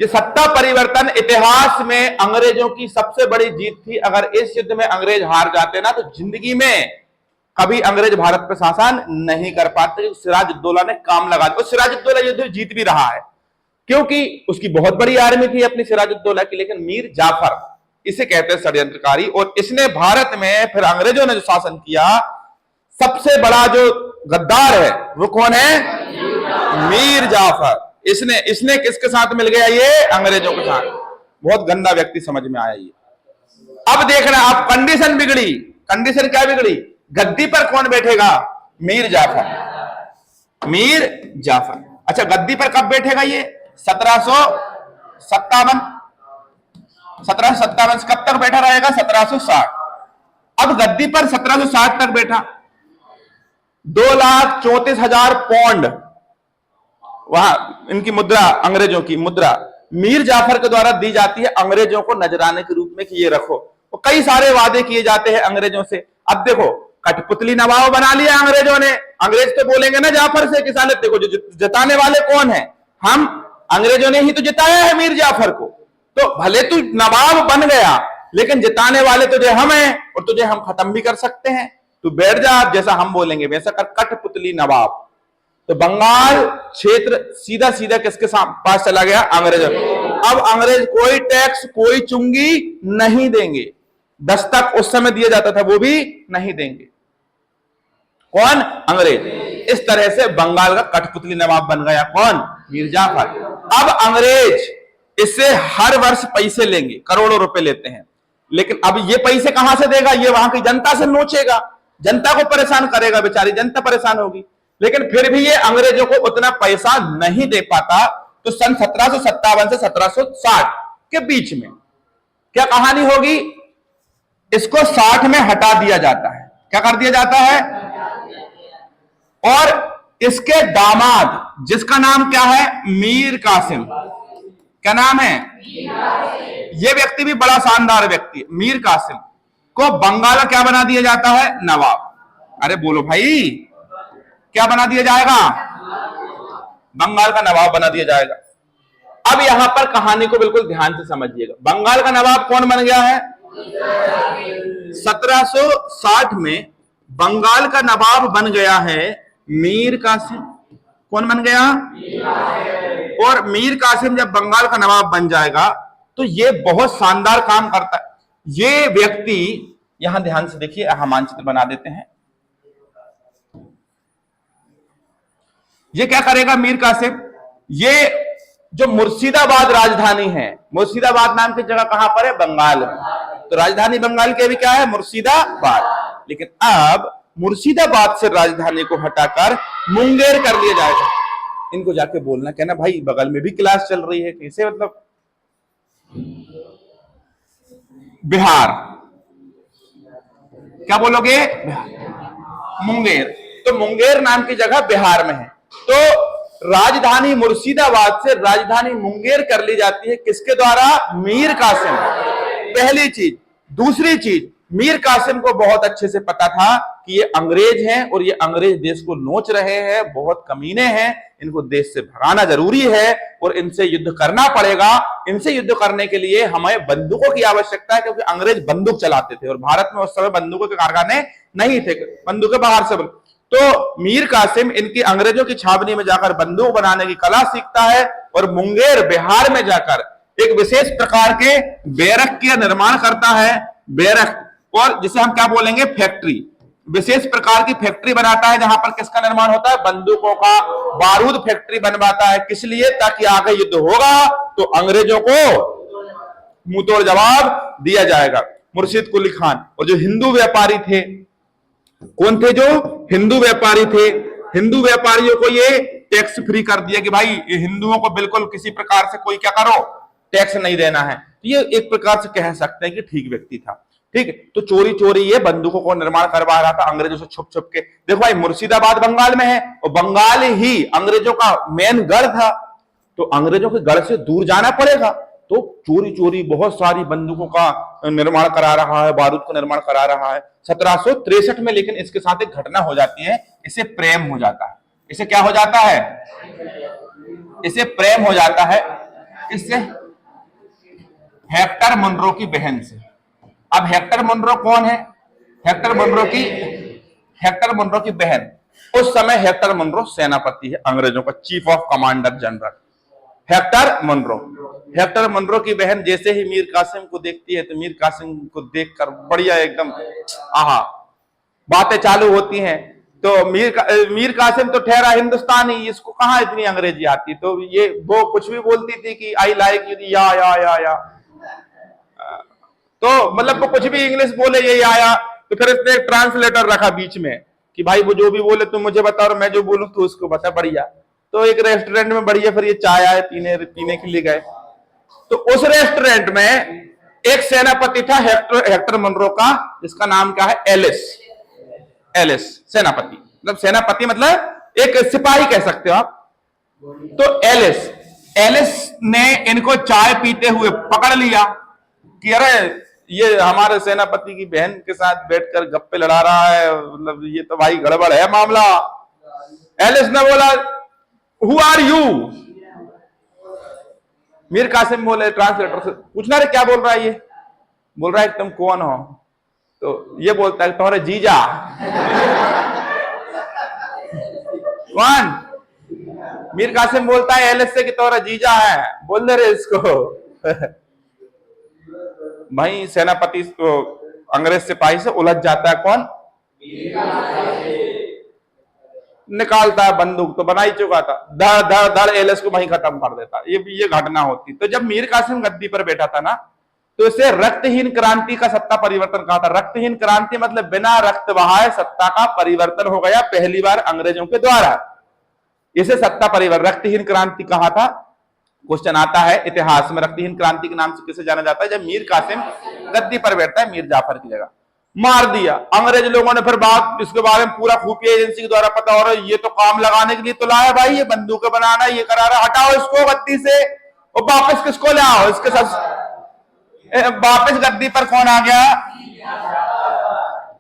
ये सत्ता परिवर्तन इतिहास में अंग्रेजों की सबसे बड़ी जीत थी। अगर इस युद्ध में अंग्रेज हार जाते ना, तो जिंदगी में कभी अंग्रेज भारत पर शासन नहीं कर पाते। सिराजुद्दौला ने काम लगा दिया। और सिराजुद्दौला युद्ध जीत भी रहा है, क्योंकि उसकी बहुत बड़ी आर्मी थी अपनी सिराजुद्दौला की। लेकिन मीर जाफर, इसे कहते हैं षड्यंत्रकारी, और इसने भारत में फिर अंग्रेजों ने जो शासन किया, सबसे बड़ा जो गद्दार है वो कौन है? मीर जाफर। इसने किसके साथ मिल गया? ये अंग्रेजों के साथ। बहुत गंदा व्यक्ति, समझ में आया ये। अब देखना, आप कंडीशन बिगड़ी। कंडीशन क्या बिगड़ी? गद्दी पर कौन बैठेगा? मीर जाफर। अच्छा, गद्दी पर कब बैठेगा ये? 1757 से कब तक बैठा रहेगा? 1760। अब गद्दी पर 1760 तक बैठा। 2,34,000 पौंड वहां इनकी मुद्रा, अंग्रेजों की मुद्रा मीर जाफर के द्वारा दी जाती है अंग्रेजों को नजराने के रूप में कि ये रखो। तो कई सारे वादे किए जाते हैं अंग्रेजों से। अब देखो, कठपुतली नवाब बना लिया अंग्रेजों ने। अंग्रेज तो बोलेंगे ना जाफर से कि साले देखो जो जिताने वाले कौन है? हम। अंग्रेजों ने ही तो जिताया है मीर जाफर को। तो भले तू नवाब बन गया, लेकिन जिताने वाले तुझे हम हैं, और तुझे हम खत्म भी कर सकते हैं। तू बैठ जा, जैसा हम बोलेंगे वैसा कर। कठपुतली नवाब। तो बंगाल क्षेत्र सीधा सीधा किसके पास चला गया? अंग्रेजों। अब अंग्रेज कोई टैक्स, कोई चुंगी नहीं देंगे। दस्तक उस समय दिया जाता था, वो भी नहीं देंगे। कौन? अंग्रेज। इस तरह से बंगाल का कठपुतली नवाब बन गया कौन? मीर जाफर। अब अंग्रेज इससे हर वर्ष पैसे लेंगे, करोड़ों रुपए लेते हैं। लेकिन अब ये पैसे कहां से देगा? ये वहां की जनता से नोचेगा, जनता को परेशान करेगा, बेचारी जनता परेशान होगी। लेकिन फिर भी ये अंग्रेजों को उतना पैसा नहीं दे पाता। तो सन 1757 से 1760 के बीच में क्या कहानी होगी? इसको 60 में हटा दिया जाता है। क्या कर दिया जाता है? और इसके दामाद, जिसका नाम क्या है? मीर कासिम। क्या नाम है? यह व्यक्ति भी बड़ा शानदार व्यक्ति है। मीर कासिम को बंगाल का क्या बना दिया जाता है? नवाब। अरे बोलो भाई, क्या बना दिया जाएगा? बंगाल का नवाब बना दिया जाएगा। अब यहां पर कहानी को बिल्कुल ध्यान से समझिएगा। बंगाल का नवाब कौन बन गया है? 1760 में बंगाल का नवाब बन गया है मीर कासिम। कौन बन गया? और मीर कासिम जब बंगाल का नवाब बन जाएगा तो ये बहुत शानदार काम करता है। ये व्यक्ति, यहां ध्यान से देखिए, यहां मानचित्र बना देते हैं। ये क्या करेगा मीर कासिम? ये जो मुर्शिदाबाद राजधानी है, मुर्शिदाबाद नाम की जगह कहां पर है? बंगाल में। तो राजधानी बंगाल के भी क्या है? मुर्शिदाबाद। लेकिन अब मुर्शिदाबाद से राजधानी को हटाकर मुंगेर कर लिया जाएगा। इनको जाके बोलना, कहना भाई बगल में भी क्लास चल रही है, कैसे मतलब? बिहार। क्या बोलोगे? मुंगेर। तो मुंगेर नाम की जगह बिहार में है। तो राजधानी मुर्शिदाबाद से राजधानी मुंगेर कर ली जाती है। किसके द्वारा? मीर कासिम। पहली चीज। दूसरी चीज, मीर कासिम को बहुत अच्छे से पता था कि ये अंग्रेज हैं और ये अंग्रेज देश को नोच रहे हैं, बहुत कमीने हैं, इनको देश से भगाना जरूरी है और इनसे युद्ध करना पड़ेगा। इनसे युद्ध करने के लिए हमें बंदूकों की आवश्यकता है, क्योंकि अंग्रेज बंदूक चलाते थे और भारत में उस समय बंदूकों के कारखाने नहीं थे, बंदूकें बाहर से। तो मीर कासिम इनकी अंग्रेजों की छावनी में जाकर बंदूक बनाने की कला सीखता है और मुंगेर बिहार में जाकर एक विशेष प्रकार के बैरक का निर्माण करता है। बैरक, और जिसे हम क्या बोलेंगे? फैक्ट्री। विशेष प्रकार की फैक्ट्री बनाता है जहां पर किसका निर्माण होता है? बंदूकों का। बारूद फैक्ट्री बनवाता है। किस लिए? ताकि आगे युद्ध होगा तो अंग्रेजों को मुंहतोड़ जवाब दिया जाएगा। मुर्शिद कुली खान और जो हिंदू व्यापारी थे, कौन थे? जो हिंदू व्यापारी थे, हिंदू व्यापारियों को ये टैक्स फ्री कर दिया कि भाई हिंदुओं को बिल्कुल किसी प्रकार से कोई क्या करो, टैक्स नहीं देना है। तो ये एक प्रकार से कह सकते हैं कि ठीक व्यक्ति था। ठीक है, तो चोरी चोरी ये बंदूकों को निर्माण करवा रहा था अंग्रेजों से छुप छुप के। देखो भाई, मुर्शिदाबाद बंगाल में है और बंगाल ही अंग्रेजों का मेन गढ़ था, तो अंग्रेजों के गढ़ से दूर जाना पड़ेगा। तो चोरी चोरी बहुत सारी बंदूकों का निर्माण करा रहा है, बारूद का निर्माण करा रहा है 1763 में। लेकिन इसके साथ एक घटना हो जाती है, इसे प्रेम हो जाता है। इसे क्या हो जाता है? इसे प्रेम हो जाता है। इससे हेक्टर मुनरो की बहन से। अब हेक्टर मुनरो कौन है? हेक्टर मुनरो की बहन। उस समय हेक्टर मुनरो सेनापति है अंग्रेजों का, chief of commander general Hector Munro की बहन जैसे ही मीर कासिम को देखती है तो मीर कासिम को देखकर बढ़िया एकदम आहा बातें चालू होती हैं। तो मीर कासिम तो ठहरा हिंदुस्तानी, इसको कहां इतनी अंग्रेजी आती। तो ये वो कुछ भी बोलती थी कि आई लाइक यू, या तो मतलब वो कुछ भी इंग्लिश बोले ये आया। तो फिर इसने एक ट्रांसलेटर रखा बीच में कि भाई वो जो भी बोले तुम मुझे बता और मैं जो बोलूं तो उसको बता। बढ़िया। तो एक रेस्टोरेंट में बढ़िया फिर ये चाय आए पीने के लिए गए। तो उस रेस्टोरेंट में एक सेनापति था हेक्टर मुनरो का, जिसका नाम क्या है? एलिस सेनापति। मतलब सेनापति मतलब एक सिपाही कह सकते हो आप। तो एलिस ने इनको चाय पीते हुए पकड़ लिया कि अरे ये हमारे सेनापति की बहन के साथ बैठकर गप्पे लड़ा रहा है, मतलब ये तो भाई गड़बड़ है मामला। एलिस ने बोला who are you? Mir Qasim बोले ट्रांसलेटर से पूछना, रे क्या बोल रहा है ये? बोल रहा है तुम कौन हो? तो ये बोलता है तुम्हारे जीजा। कौन? मीर कासिम बोलता है एलिस से कि तुम्हारा जीजा है। बोल दे रे इसको। भाई सेनापति तो अंग्रेज सिपाही से उलझ जाता है। कौन? निकालता है बंदूक, तो बना ही चुका था, धड़ एलिस को वहीं खत्म कर देता। ये घटना होती। तो जब मीर कासिम गद्दी पर बैठा था ना, तो इसे रक्तहीन क्रांति का सत्ता परिवर्तन कहा था। रक्तहीन क्रांति मतलब बिना रक्त बहाए सत्ता का परिवर्तन हो गया पहली बार अंग्रेजों के द्वारा। इसे सत्ता परिवर्तन, रक्तहीन क्रांति कहा था। क्वेश्चन आता है इतिहास में, रक्तहीन क्रांति के नाम से किसे जाना जाता है, जब मीर कासिम गद्दी पर बैठता है मीर जाफर की जगह। मार दिया अंग्रेज लोगों ने, फिर बात इसके बारे में पूरा खुफिया एजेंसी के द्वारा पता हो रहा है, ये तो काम लगाने के लिए तो लाया भाई, ये बंदूकें बनाना, ये करा रहा, हटाओ इसको गद्दी से, और वापस किसको ले आओ, इसके साथ वापस गद्दी पर कौन आ गया,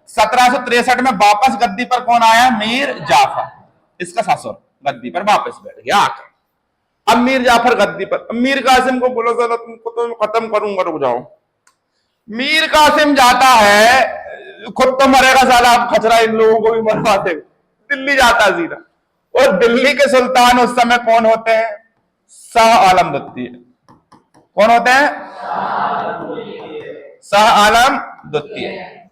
1763 में वापस गद्दी पर कौन आया, मीर जाफर, इसका ससुर गद्दी पर वापस बैठ गया आकर। अब मीर जाफर गद्दी पर, मीर कासिम को बोलो चलो तुमको तो खत्म करूंगा, रुक जाओ। मीर कासिम जाता है, खुद तो मरेगा साला, आप खचरा इन लोगों को भी मरवा दे, दिल्ली जाता सीधा। और दिल्ली के सुल्तान उस समय कौन होते हैं, शाह आलम द्वितीय। कौन होते हैं, शाह आलम द्वितीय।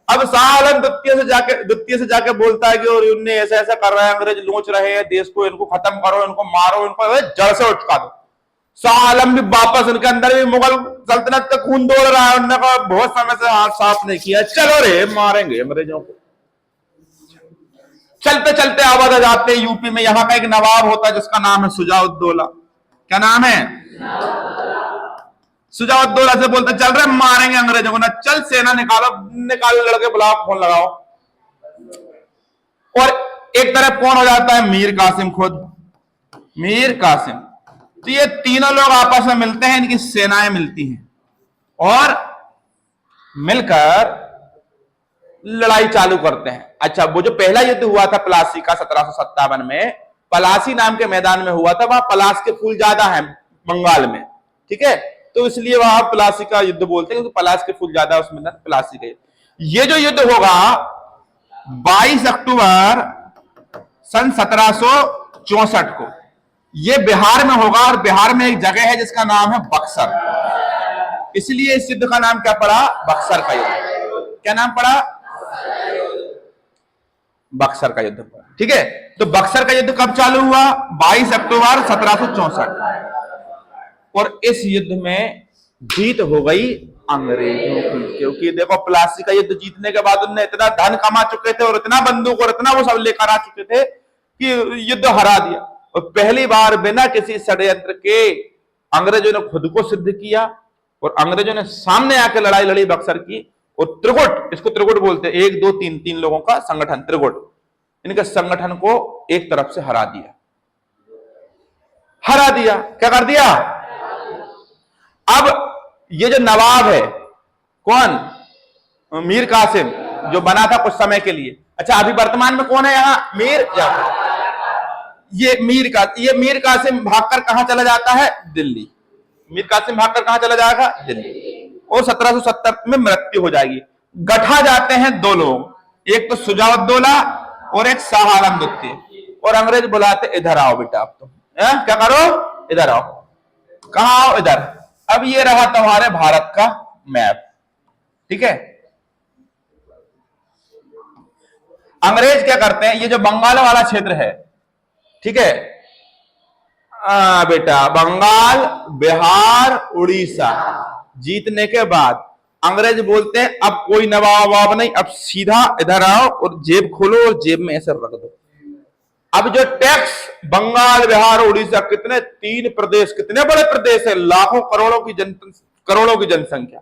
अब शाह आलम द्वितीय से जाके बोलता है कि और इनने ऐसा ऐसा कर रहा है, अंग्रेज लोच रहे हैं देश को, इनको खत्म करो, इनको मारो, इनको जड़ से उठका दो। शाह आलम भी वापस, उनके अंदर भी मुगल सल्तनत का खून दौड़ रहा है, उन्होंने कहा बहुत समय से हाथ साफ नहीं किया, चलो रे मारेंगे अंग्रेजों को। चलते चलते आवाज जाते यूपी में, यहां का एक नवाब होता है जिसका नाम है सुजाउद्दौला। क्या नाम है, सुजाउद्दौला से बोलते चल रहे मारेंगे अंग्रेजों को ना, चल सेना निकालो लड़के, बुलाओ, फोन लगाओ। और एक तरफ कौन हो जाता है, मीर कासिम खुद, मीर कासिम। तो ये तीनों लोग आपस में मिलते हैं, इनकी सेनाएं मिलती हैं और मिलकर लड़ाई चालू करते हैं। अच्छा, वो जो पहला युद्ध हुआ था प्लासी का 1757 में, पलासी नाम के मैदान में हुआ था, वहां पलास के फूल ज्यादा हैं बंगाल में, ठीक है, तो इसलिए वहां पलासी का युद्ध बोलते हैं, क्योंकि पलास के फूल ज्यादा उसमें पलासी का। ये जो युद्ध होगा 22 अक्टूबर सन 1764 को, ये बिहार में होगा, और बिहार में एक जगह है जिसका नाम है बक्सर, इसलिए इस युद्ध का नाम क्या पड़ा, बक्सर का युद्ध। क्या नाम पड़ा, बक्सर का युद्ध पड़ा, ठीक है। तो बक्सर का युद्ध कब चालू हुआ, 22 अक्टूबर 1764, और इस युद्ध में जीत हो गई अंग्रेजों की, क्योंकि देखो प्लासी का युद्ध जीतने के बाद उन्होंने इतना धन कमा चुके थे और इतना बंदूक और इतना वो सब लेकर आ चुके थे कि युद्ध हरा दिया। और पहली बार बिना किसी षड्यंत्र के अंग्रेजों ने खुद को सिद्ध किया, और अंग्रेजों ने सामने आकर लड़ाई लड़ी बक्सर की, और त्रिगुट, इसको त्रिगुट बोलते हैं, 1 2 3 3 लोगों का संगठन त्रिगुट, इनके संगठन को एक तरफ से हरा दिया, हरा दिया। क्या कर दिया, अब ये जो नवाब है कौन, मीर कासिम, जो बना था कुछ समय के लिए। अच्छा, अभी वर्तमान में कौन है यहां, मीर जाफर। ये मीर कासिम भागकर कहां चला जाता है, दिल्ली। मीर कासिम भागकर कहां चला जाएगा, दिल्ली, और 1770 में मृत्यु हो जाएगी। गठा जाते हैं 2 लोग, एक तो सुजाउद्दौला और एक शाह आलम द्वितीय, और अंग्रेज बुलाते इधर आओ बेटा, अब तुम क्या करो, इधर आओ। कहां आओ, इधर। अब ये रहा तुम्हारे भारत का मैप, ठीक है। अंग्रेज क्या करते हैं, ये जो बंगाल वाला क्षेत्र है, ठीक है, बेटा बंगाल, बिहार, उड़ीसा जीतने के बाद अंग्रेज बोलते हैं अब कोई नवाब नहीं, अब सीधा इधर आओ और जेब खोलो और जेब में ऐसे रख दो। अब जो टैक्स बंगाल, बिहार, उड़ीसा, कितने 3 प्रदेश, कितने बड़े प्रदेश है, लाखों करोड़ों की जनसंख्या,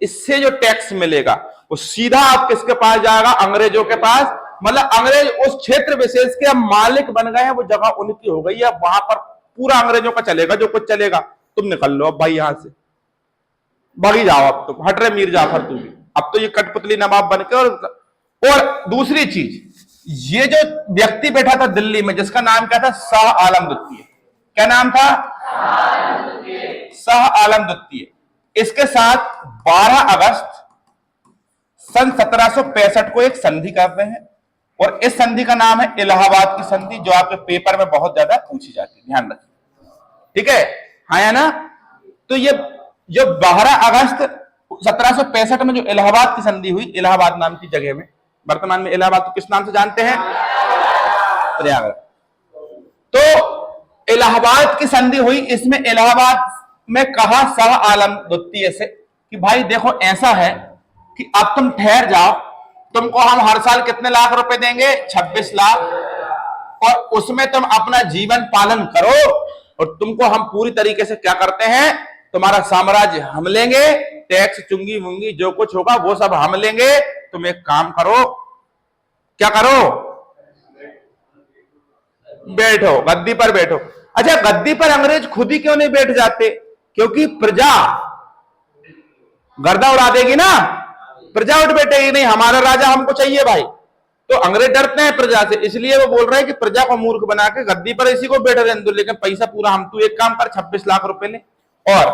इससे जो टैक्स मिलेगा वो सीधा आप किसके पास जाएगा, अंग्रेजों के पास। मतलब अंग्रेज उस क्षेत्र विशेष के मालिक बन गए हैं, वो जगह उनकी हो गई है, वहां पर पूरा अंग्रेजों का चलेगा, जो कुछ चलेगा। तुम निकल लो अब भाई यहां से, भागी जाओ, अब तुम हट रहे मीर जाफर, तू भी अब तो ये कठपुतली नवाब बन के। और दूसरी चीज, ये जो व्यक्ति बैठा था दिल्ली में, जिसका नाम क्या था, शाह आलम द्वितीय। क्या नाम था, शाह आलम द्वितीय। इसके साथ 12 अगस्त सन 1765 को एक संधि करते हैं, और इस संधि का नाम है इलाहाबाद की संधि, जो आपके पेपर में बहुत ज्यादा पूछी जाती है, ध्यान रखिए, ठीक है, हाँ या ना। तो ये जो 12 अगस्त 1765 में जो इलाहाबाद की संधि हुई, इलाहाबाद नाम की जगह में, वर्तमान में इलाहाबाद को किस नाम से जानते हैं, प्रयागराज। तो इलाहाबाद की संधि हुई, इसमें इलाहाबाद में कहा शाह आलम द्वितीय से कि भाई देखो ऐसा है कि अब तुम ठहर जाओ, तुमको हम हर साल कितने लाख रुपए देंगे, 26 लाख, और उसमें तुम अपना जीवन पालन करो, और तुमको हम पूरी तरीके से क्या करते हैं, तुम्हारा साम्राज्य हम लेंगे, टैक्स चुंगी मुंगी जो कुछ होगा वो सब हम लेंगे। तुम एक काम करो, क्या करो, बैठो, गद्दी पर बैठो। अच्छा, गद्दी पर अंग्रेज खुद ही क्यों नहीं बैठ जाते? क्योंकि प्रजा गर्दा उड़ा देगी ना, प्रजा उठ बैठेगी, नहीं हमारा राजा हमको चाहिए भाई। तो अंग्रेज डरते हैं प्रजा से, इसलिए वो बोल रहे हैं कि प्रजा को मूर्ख बना के गद्दी पर इसी को बैठ रहने दो, लेकिन पैसा पूरा हम, तू एक काम कर 26 लाख रुपए ले। और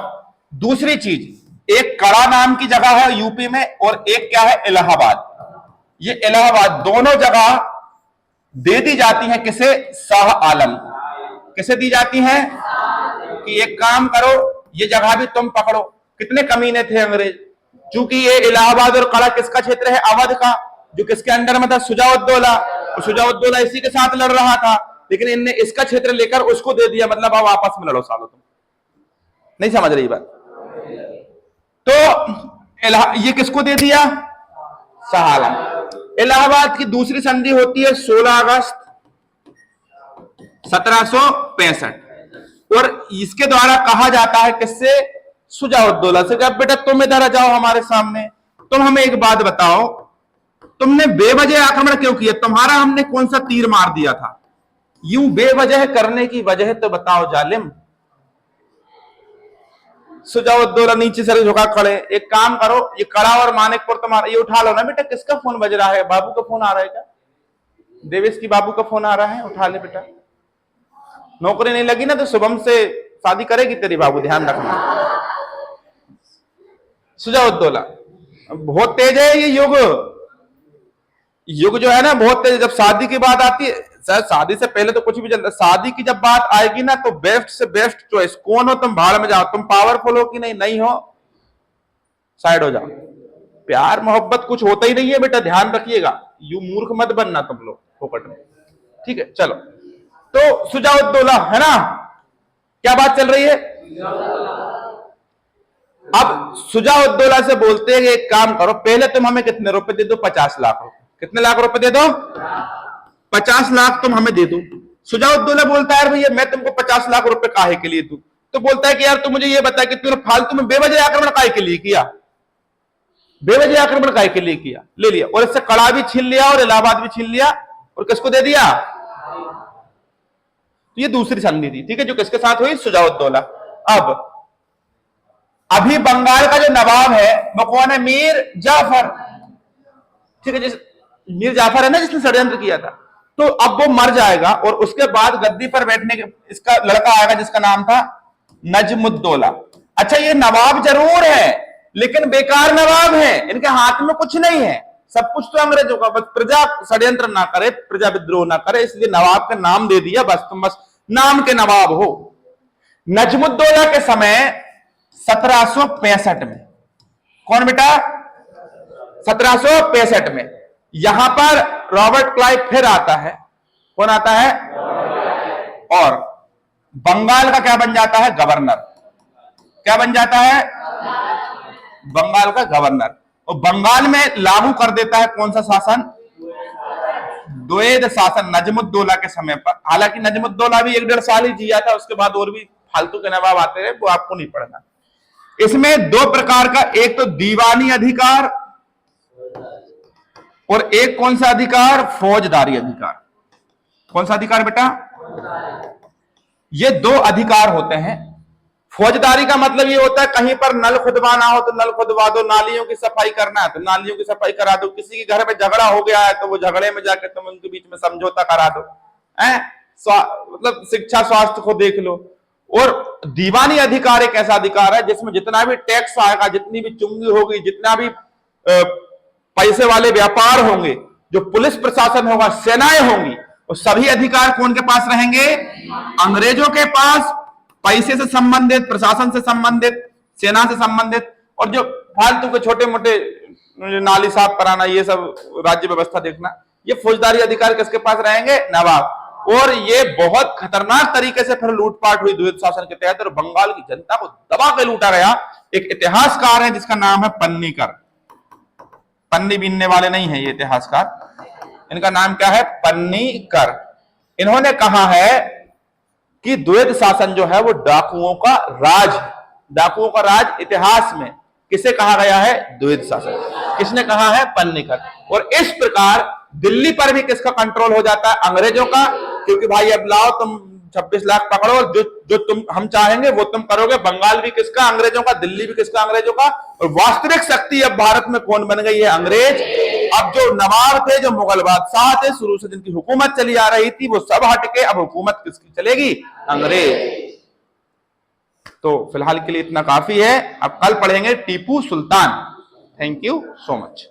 दूसरी चीज, एक कड़ा नाम की जगह है यूपी में, और एक क्या है, इलाहाबाद। ये इलाहाबाद दोनों जगह दे दी जाती है किसे, शाह आलम। किसे दी जाती है कि एक काम करो, ये जगह भी तुम पकड़ो। कितने कमीने थे अंग्रेज, चूंकि ये इलाहाबाद और कड़ा किसका क्षेत्र है, अवध का, जो किसके अंडर में था, शुजाउद्दौला। और शुजाउद्दौला इसी के साथ लड़ रहा था, लेकिन इनने इसका क्षेत्र लेकर उसको दे दिया, मतलब अब आपस में लड़ो सालो। तुम नहीं समझ रही बात? तो ये किसको दे दिया, शाह आलम। इलाहाबाद की दूसरी संधि होती है 16 अगस्त 1765, और इसके द्वारा कहा जाता है किससे, शुजाउद्दौला से, अब बेटा तुम इधर आ जाओ हमारे सामने, तुम हमें एक बात बताओ, तुमने बेवजह आक्रमण क्यों किया? तुम्हारा हमने कौन सा तीर मार दिया था? यूं बेवजह करने की वजह तो बताओ जालिम। शुजाउद्दौला नीचे सर झुका खड़े, एक काम करो, ये कड़ा और मानिकपुर तुम्हारा, ये उठा लो ना बेटा। किसका फोन बज रहा है? बाबू का फोन आ रहा है क्या? देवेश की बाबू का फोन आ रहा है, उठा ले बेटा। नौकरी नहीं लगी ना तो शुभम से शादी करेगी तेरी बाबू, ध्यान रखना। शुजाउद्दौला बहुत तेज है, ये युग जो है ना बहुत तेज। जब शादी की बात आती है, शादी से पहले तो कुछ भी चलता, शादी की जब बात आएगी ना तो बेस्ट से बेस्ट चॉइस कौन हो, तुम भाड़ में जाओ। तुम पावरफुल हो कि नहीं, नहीं हो, साइड हो जाओ। प्यार मोहब्बत कुछ होता ही नहीं है बेटा, ध्यान रखिएगा। यू मूर्ख मत बनना तुम लोग फोकट में, ठीक है? चलो, तो शुजाउद्दौला है ना, क्या बात चल रही है? अब शुजाउद्दौला से बोलते हैं एक काम करो, पहले तुम हमें कितने रुपए दे दो, 50 लाख रुपए। कितने लाख रुपए दे दो? 50 लाख तुम हमें दे दो। शुजाउद्दौला बोलता है भैया मैं तुमको 50 लाख रुपए काहे के लिए दूं? तो बोलता है कि यार तू मुझे ये बता कि तूने फालतू में बेवजह आक्रमण काहे के लिए किया, बेवजह आक्रमण काहे के लिए किया? ले लिया, और इससे कड़ा भी छीन लिया और इलाहाबाद भी छीन लिया, और किसको दे दिया? तो ये दूसरी संधि थी, ठीक है, जो किसके साथ हुई, शुजाउद्दौला। अब अभी बंगाल का जो नवाब है वो कौन है, मीर जाफर, ठीक है, जिस मीर जाफर है ना जिसने षड्यंत्र किया था। तो अब वो मर जाएगा और उसके बाद गद्दी पर बैठने के इसका लड़का आएगा जिसका नाम था नजमुद्दौला। अच्छा, ये नवाब जरूर है लेकिन बेकार नवाब है, इनके हाथ में कुछ नहीं है, सब कुछ तो अंग्रेजों का, बस प्रजा षड्यंत्र ना करे, प्रजा विद्रोह ना करे, इसलिए नवाब का नाम दे दिया, बस तुम बस नाम के नवाब हो। नजमुद्दौला के समय 1765 में, कौन बेटा, 1765 में यहां पर रॉबर्ट क्लाइव फिर आता है। कौन आता है? और बंगाल का क्या बन जाता है, गवर्नर। क्या बन जाता है? बंगाल का गवर्नर। और बंगाल में लागू कर देता है कौन सा शासन, द्वैध शासन, नजमुद्दौला के समय पर। हालांकि नजमुद्दौला भी 1-1.5 साल ही जिया था, उसके बाद और भी फालतू के नवाब आते रहे, वो आपको नहीं पढ़ना। इसमें 2 प्रकार का, एक तो दीवानी अधिकार और एक कौन सा अधिकार, फौजदारी अधिकार। कौन सा अधिकार बेटा? ये 2 अधिकार होते हैं। फौजदारी का मतलब ये होता है कहीं पर नल खुदवाना हो तो नल खुदवा दो, नालियों की सफाई करना है तो नालियों की सफाई करा दो, किसी के घर में झगड़ा हो गया है तो वो झगड़े में जाकर तुम उनके बीच में समझौता करा दो, मतलब शिक्षा स्वास्थ्य को देख लो। और दीवानी अधिकार एक ऐसा अधिकार है जिसमें जितना भी टैक्स आएगा, जितनी भी चुंगी होगी, जितना भी पैसे वाले व्यापार होंगे, जो पुलिस प्रशासन होगा, सेनाएं होंगी, वो सभी अधिकार कौन के पास रहेंगे, अंग्रेजों के पास। पैसे से संबंधित, प्रशासन से संबंधित, सेना से संबंधित, और जो फालतू के छोटे मोटे नाली साफ कराना, ये सब राज्य व्यवस्था देखना, ये फौजदारी अधिकार किसके पास रहेंगे, नवाब। और ये बहुत खतरनाक तरीके से फिर लूटपाट हुई द्वैध शासन के तहत, और बंगाल की जनता को दबा के लूटा गया। एक इतिहासकार है जिसका नाम है पन्नीकर, पन्नी बीनने वाले नहीं है ये इतिहासकार, इनका नाम क्या है, पन्नीकर। इन्होंने कहा है कि द्वैध शासन जो है वो डाकुओं का राज है। डाकुओं का राज इतिहास में किसे कहा गया है? द्वैध शासन। किसने कहा है? पन्नीकर। और इस प्रकार दिल्ली पर भी किसका कंट्रोल हो जाता है? अंग्रेजों का। क्योंकि भाई अब लाओ तुम 26 लाख पकड़ो, जो तुम हम चाहेंगे वो तुम करोगे। बंगाल भी किसका? अंग्रेजों का। दिल्ली भी किसका? अंग्रेजों का। और वास्तविक शक्ति अब भारत में कौन बन गई है? अंग्रेज। अब जो नवाब थे, जो मुगल बादशाह थे, शुरू से जिनकी हुकूमत चली आ रही थी, वो सब हटके अब हुकूमत किसकी चलेगी? अंग्रेज। तो फिलहाल के लिए इतना काफी है। अब कल पढ़ेंगे Tipu Sultan. Thank you so much.